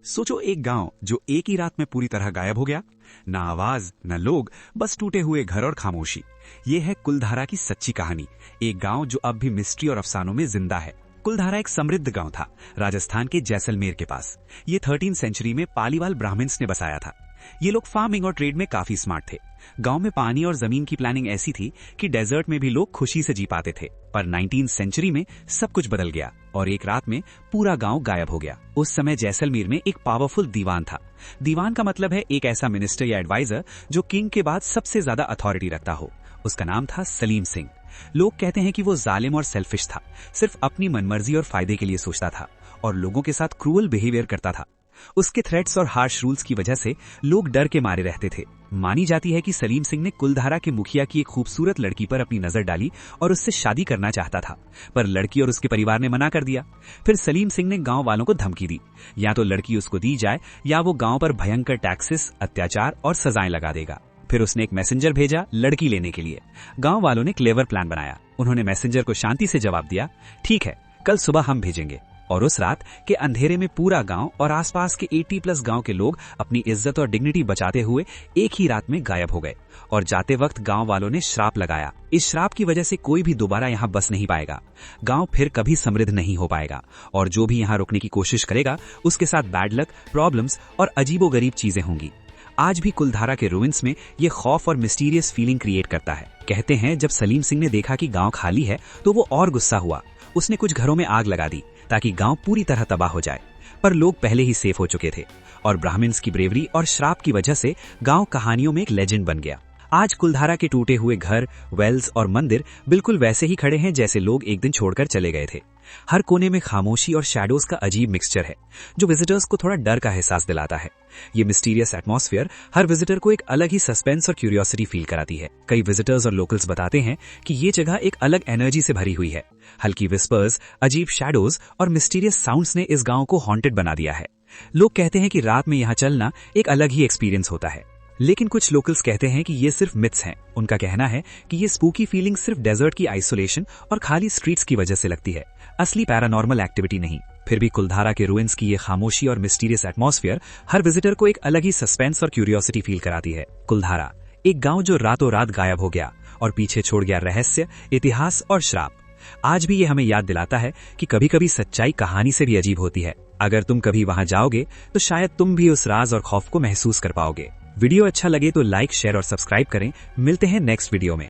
सोचो एक गांव जो एक ही रात में पूरी तरह गायब हो गया। ना आवाज न लोग, बस टूटे हुए घर और खामोशी। ये है कुलधारा की सच्ची कहानी। एक गांव जो अब भी मिस्ट्री और अफसानों में जिंदा है। कुलधारा एक समृद्ध गांव था, राजस्थान के जैसलमेर के पास। ये 13वीं सेंचुरी में पालीवाल ब्राह्मण्स ने बसाया था। ये लोग फार्मिंग और ट्रेड में काफी स्मार्ट थे। गांव में पानी और जमीन की प्लानिंग ऐसी थी कि डेजर्ट में भी लोग खुशी से जी पाते थे। पर 19वीं सेंचुरी में सब कुछ बदल गया और एक रात में पूरा गांव गायब हो गया। उस समय जैसलमेर में एक पावरफुल दीवान था। दीवान का मतलब है एक ऐसा मिनिस्टर या एडवाइजर जो किंग के बाद सबसे ज्यादा अथॉरिटी रखता हो। उसका नाम था सलीम सिंह। लोग कहते हैं कि वो जालिम और सेल्फिश था, सिर्फ अपनी मनमर्जी और फायदे के लिए सोचता था और लोगों के साथ क्रूअल बिहेवियर करता था। उसके थ्रेट्स और हार्श रूल्स की वजह से लोग डर के मारे रहते थे। मानी जाती है कि सलीम सिंह ने कुलधारा के मुखिया की एक खूबसूरत लड़की पर अपनी नजर डाली और उससे शादी करना चाहता था, पर लड़की और उसके परिवार ने मना कर दिया। फिर सलीम सिंह ने गांव वालों को धमकी दी, या तो लड़की उसको दी जाए या वो गांव पर भयंकर टैक्सेस, अत्याचार और सजाएं लगा देगा। फिर उसने एक मैसेंजर भेजा लड़की लेने के लिए। गांव वालों ने क्लेवर प्लान बनाया। उन्होंने मैसेंजर को शांति से जवाब दिया, ठीक है, कल सुबह हम भेजेंगे। और उस रात के अंधेरे में पूरा गांव और आसपास के 80+ गांव के लोग अपनी इज्जत और डिग्निटी बचाते हुए एक ही रात में गायब हो गए। और जाते वक्त गांव वालों ने श्राप लगाया, इस श्राप की वजह से कोई भी दोबारा यहाँ बस नहीं पाएगा। गांव फिर कभी समृद्ध नहीं हो पाएगा और जो भी यहाँ रुकने की कोशिश करेगा उसके साथ बैड लक, प्रॉब्लम्स और अजीबोगरीब चीजें होंगी। आज भी कुलधारा के रुइंस में ये खौफ और मिस्टीरियस फीलिंग क्रिएट करता है। कहते हैं जब सलीम सिंह ने देखा कि गांव खाली है तो वो और गुस्सा हुआ। उसने कुछ घरों में आग लगा दी ताकि गांव पूरी तरह तबाह हो जाए, पर लोग पहले ही सेफ हो चुके थे और ब्राह्मण्स की ब्रेवरी और श्राप की वजह से गांव कहानियों में एक लेजेंड बन गया। आज कुलधारा के टूटे हुए घर, वेल्स और मंदिर बिल्कुल वैसे ही खड़े हैं जैसे लोग एक दिन छोड़कर चले गए थे। हर कोने में खामोशी और शैडोज का अजीब मिक्सचर है जो विजिटर्स को थोड़ा डर का एहसास दिलाता है। ये मिस्टीरियस एटमॉस्फेयर हर विजिटर को एक अलग ही सस्पेंस और क्यूरियोसिटी फील कराती है। कई विजिटर्स और लोकल्स बताते हैं कि ये जगह एक अलग एनर्जी से भरी हुई है। हल्की विस्पर्स, अजीब शैडोज और मिस्टीरियस साउंड्स ने इस गांव को हॉन्टेड बना दिया है। लोग कहते हैं कि रात में यहाँ चलना एक अलग ही एक्सपीरियंस होता है। लेकिन कुछ लोकल्स कहते हैं कि ये सिर्फ मिथ्स हैं। उनका कहना है कि ये स्पूकी फीलिंग सिर्फ डेजर्ट की आइसोलेशन और खाली स्ट्रीट्स की वजह से लगती है, असली पैरानॉर्मल एक्टिविटी नहीं। फिर भी कुलधारा के रुइंस की ये खामोशी और मिस्टीरियस एटमॉस्फेयर हर विजिटर को एक अलग ही सस्पेंस और क्यूरियोसिटी फील कराती है। कुलधारा, एक गांव जो रातों रात गायब हो गया और पीछे छोड़ गया रहस्य, इतिहास और श्राप। आज भी ये हमें याद दिलाता है कि कभी कभी सच्चाई कहानी से भी अजीब होती है। अगर तुम कभी वहां जाओगे तो शायद तुम भी उस राज और खौफ को महसूस कर पाओगे। वीडियो अच्छा लगे तो लाइक, शेयर और सब्सक्राइब करें। मिलते हैं नेक्स्ट वीडियो में।